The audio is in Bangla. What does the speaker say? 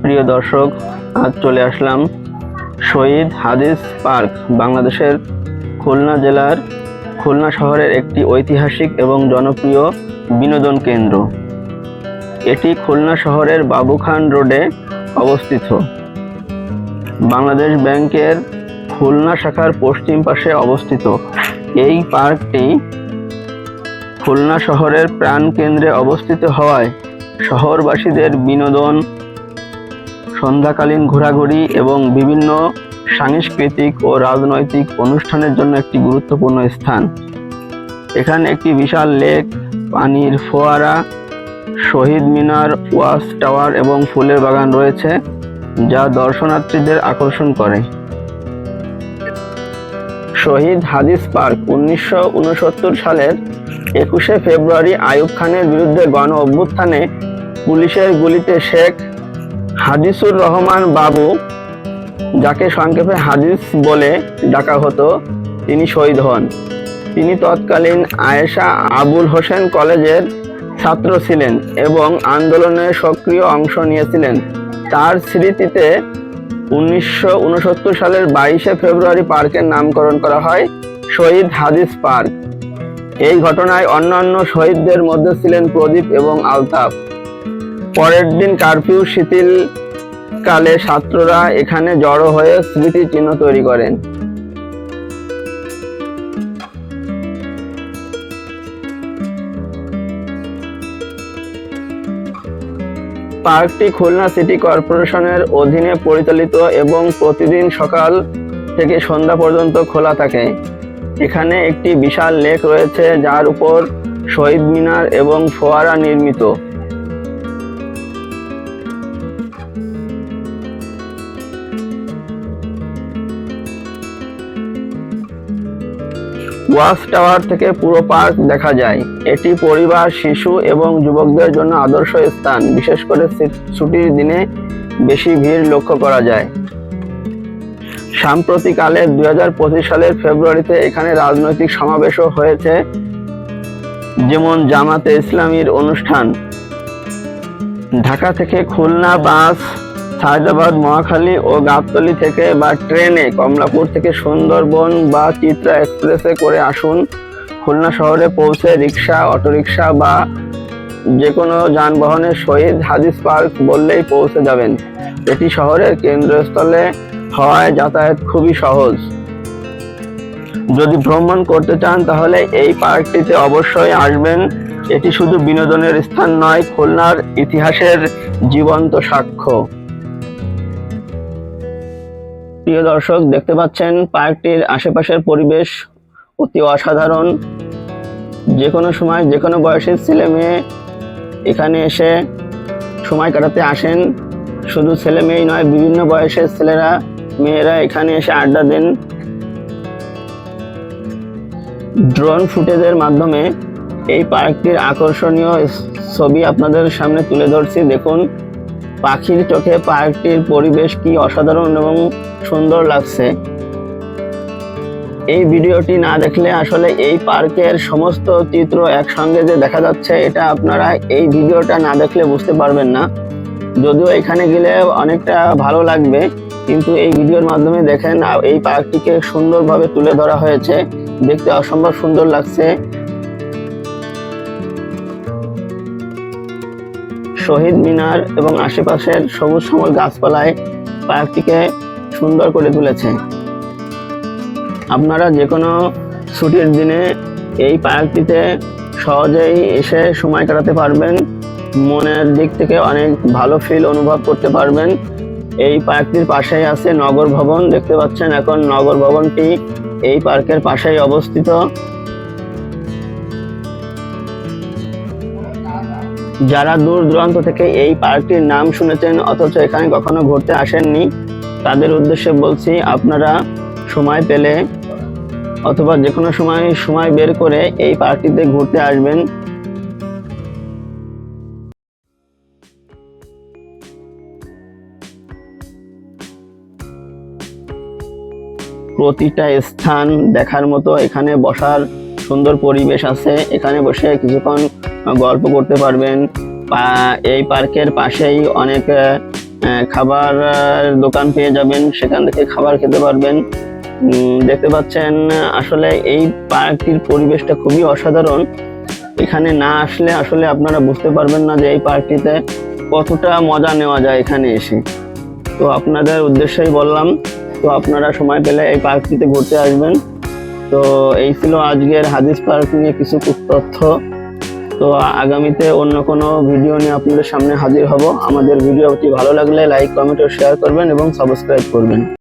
প্রিয় দর্শক, আজ চলে আসলাম শহীদ হাদিস পার্ক, বাংলাদেশের খুলনা জেলার খুলনা শহরের একটি ঐতিহাসিক এবং জনপ্রিয় বিনোদন কেন্দ্র। এটি খুলনা শহরের বাবুখান রোডে অবস্থিত। বাংলাদেশ ব্যাংকের খুলনা শাখার পশ্চিম পাশে অবস্থিত এই পার্কটি খুলনা শহরের প্রাণকেন্দ্রে অবস্থিত হওয়ায় শহরবাসীদের বিনোদন, সন্ধ্যাকালীন ঘোরাঘুরি এবং বিভিন্ন সাংস্কৃতিক ও রাজনৈতিক অনুষ্ঠানের জন্য একটি গুরুত্বপূর্ণ স্থান। এখানে একটি বিশাল লেক, পানির ফোয়ারা, শহীদ মিনার, ওয়াচ টাওয়ার এবং ফুলের বাগান রয়েছে, যা দর্শনার্থীদের আকর্ষণ করে। শহীদ হাদিস পার্ক 1969 সালের 21শে ফেব্রুয়ারি আইয়ুব খানের বিরুদ্ধে গণ অভ্যুত্থানে পুলিশের গুলিতে শেখ হাদিসুর রহমান বাবু, যাকে সংক্ষেপে হাদিস বলে ডাকা হতো, তিনি শহীদ হন। তিনি তৎকালীন আয়েশা আবুল হোসেন কলেজের ছাত্র ছিলেন এবং আন্দোলনে সক্রিয় অংশ নিয়েছিলেন। তার স্মৃতিতে 1969 সালের 22শে ফেব্রুয়ারি পার্কের নামকরণ করা হয় শহীদ হাদিস পার্ক। এই ঘটনায় অন্যান্য শহীদদের মধ্যে ছিলেন প্রদীপ এবং আলতাফ। পরের দিন কারফিউ শিথিলকালে ছাত্ররা এখানে জড়ো হয়ে স্মৃতিচিহ্ন তৈরি করেন। পার্কটি খুলনা সিটি কর্পোরেশনের অধীনে পরিচালিত এবং প্রতিদিন সকাল থেকে সন্ধ্যা পর্যন্ত খোলা থাকে। এখানে একটি বিশাল লেক রয়েছে, যার উপর শহীদ মিনার এবং ফোয়ারা নির্মিত। ওয়াচ টাওয়ার থেকে পুরো পার্ক দেখা যায়। এটি পরিবার, শিশু এবং যুবকদের জন্য আদর্শ স্থান, বিশেষ করে ছুটির দিনে বেশি ভিড় লক্ষ্য করা যায়। সাম্প্রতিককালে 2025 সালের ফেব্রুয়ারিতে এখানে রাজনৈতিক সমাবেশও হয়েছে, যেমন জামাতে ইসলামীর অনুষ্ঠান। ঢাকা থেকে খুলনা বাস, সায়দাবাদ, মহাখালী ও গাবতলী থেকে বা ট্রেনে কমলাপুর থেকে সুন্দরবন বা চিত্রা এক্সপ্রেসে করে আসুন। খুলনা শহরে পৌঁছে রিক্সা, অটোরিক্সা বা যে কোনো যানবাহনে শহীদ হাদিস পার্ক বললেই পৌঁছে যাবেন। এটি শহরের কেন্দ্রস্থলে হওয়ায় যাতায়াত খুবই সহজ। যদি ভ্রমণ করতে চান তাহলে এই পার্কটিতে অবশ্যই আসবেন। এটি শুধু বিনোদনের স্থান নয়, খুলনার ইতিহাসের জীবন্ত সাক্ষ্য। প্রিয় দর্শক, দেখতে পাচ্ছেন পার্কটির আশেপাশের পরিবেশ অতি অসাধারণ। যে কোনো সময় যে কোনো বয়সের ছেলে মেয়ে এখানে এসে সময় কাটাতে আসেন। শুধু ছেলে মেয়েই নয়, বিভিন্ন বয়সের ছেলেরা মেয়েরা এখানে এসে আড্ডা দেন। ড্রোন ফুটেজের মাধ্যমে এই পার্কটির আকর্ষণীয় ছবি আপনাদের সামনে তুলে ধরছি। দেখুন পাখির চোখে পার্কটির পরিবেশ কি অসাধারণ এবং সুন্দর লাগছে। এই ভিডিওটি না দেখলে আসলে এই পার্কের সমস্ত চিত্র একসঙ্গে যে দেখা যাচ্ছে, এটা আপনারা এই ভিডিওটা না দেখলে বুঝতে পারবেন না। যদিও এখানে গেলে অনেকটা ভালো লাগবে, কিন্তু এই ভিডিওর মাধ্যমে দেখেন এই পার্কটিকে সুন্দরভাবে তুলে ধরা হয়েছে। দেখতে অসম্ভব সুন্দর লাগছে। শহীদ মিনার এবং আশেপাশের সবুজ শ্যামল গাছপালায় পার্কটিকে সুন্দর করে তুলেছে। আপনারা যে কোনো ছুটির দিনে এই পার্কটিতে সহজেই এসে সময় কাটাতে পারবেন। মনের দিক থেকে অনেক ভালো ফিল অনুভব করতে পারবেন। এই পার্কটির পাশেই আছে নগর ভবন। দেখতে পাচ্ছেন এখন নগর ভবনটি এই পার্কের পাশেই অবস্থিত। যারা দূর দূরান্ত থেকে এই পার্কটির নাম শুনেছেন অথচ এখানে কখনো ঘুরতে আসেননি, তাদের উদ্দেশ্যে বলছি, আপনারা সময় পেলে অথবা যে কোনো সময় বের করে এই পার্কটিতে ঘুরতে আসবেন। প্রতিটা স্থান দেখার মতো। এখানে বসার সুন্দর পরিবেশ আছে, এখানে বসে কিছুক্ষণ গল্প করতে পারবেন। এই পার্কের পাশেই অনেক খাবার দোকান পেয়ে যাবেন, সেখান থেকে খাবার খেতে পারবেন। দেখতে পাচ্ছেন আসলে এই পার্কটির পরিবেশটা খুবই অসাধারণ। এখানে না আসলে আসলে আপনারা বুঝতে পারবেন না যে এই পার্কটিতে কতটা মজা নেওয়া যায় এখানে এসে। তো আপনাদের উদ্দেশ্যেই বললাম, তো আপনারা সময় পেলে এই পার্কটিতে ঘুরতে আসবেন। তো এই ছিল আজকের হাদিস পার্ক নিয়ে কিছু তথ্য। তো আগামীতে অন্য কোনো ভিডিও নিয়ে আপনাদের সামনে হাজির হব। আমাদের ভিডিওটি ভালো লাগলে লাইক, কমেন্ট ও শেয়ার করবেন এবং সাবস্ক্রাইব করবেন।